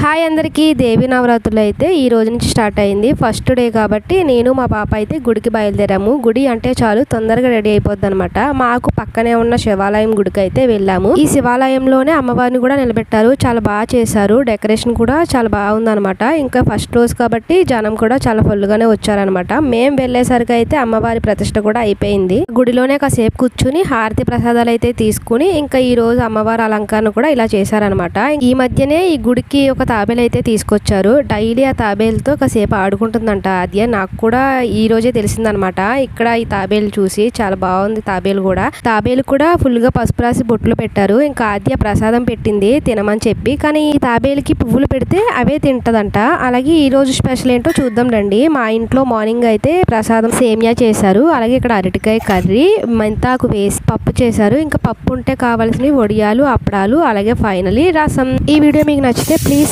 Hi అందరికీ దేవి నవరాత్రులు అయితే ఈ రోజు నుంచి స్టార్ట్ అయింది. ఫస్ట్ డే కాబట్టి నేను మా పాప అయితే గుడికి బయలుదేరాము. గుడి అంటే చాలు తొందరగా రెడీ అయిపోద్ది అనమాట. మాకు పక్కనే ఉన్న శివాలయం గుడికి అయితే వెళ్ళాము. ఈ శివాలయంలోనే అమ్మవారిని కూడా నిలబెట్టారు. చాలా బాగా చేశారు. డెకరేషన్ కూడా చాలా బాగుందనమాట. ఇంకా ఫస్ట్ రోజు కాబట్టి జనం కూడా చాలా ఫుల్గానే వచ్చారనమాట. మేము వెళ్ళేసరికి అయితే అమ్మవారి ప్రతిష్ట కూడా అయిపోయింది. గుడిలోనే కాసేపు కూర్చుని హారతి ప్రసాదాలు అయితే తీసుకుని ఇంకా ఈ రోజు అమ్మవారి అలంకరణ కూడా ఇలా చేశారనమాట. ఈ మధ్యనే ఈ గుడికి ఒక తాబేలు అయితే తీసుకొచ్చారు. డైలీ ఆ తాబేలుతో కాసేపు ఆడుకుంటుందంట. అది నాకు కూడా ఈ రోజే తెలిసిందనమాట. ఇక్కడ ఈ తాబేలు చూసి చాలా బాగుంది. తాబేలు కూడా ఫుల్ గా పసుపు రాసి బొట్లు పెట్టారు. ఇంకా ఆద్య ప్రసాదం పెట్టింది తినమని చెప్పి. కానీ ఈ తాబేలుకి పువ్వులు పెడితే అవే తింటదంట. అలాగే ఈ రోజు స్పెషల్ ఏంటో చూద్దాం రండి. మా ఇంట్లో మార్నింగ్ అయితే ప్రసాదం సేమియా చేశారు. అలాగే ఇక్కడ అరటికాయ కర్రీ మెంతాకు వేసి పప్పు చేశారు. ఇంకా పప్పు ఉంటే కావాల్సినవి వడియాలు, అప్పడాలు, అలాగే ఫైనలీ రసం. ఈ వీడియో మీకు నచ్చితే ప్లీజ్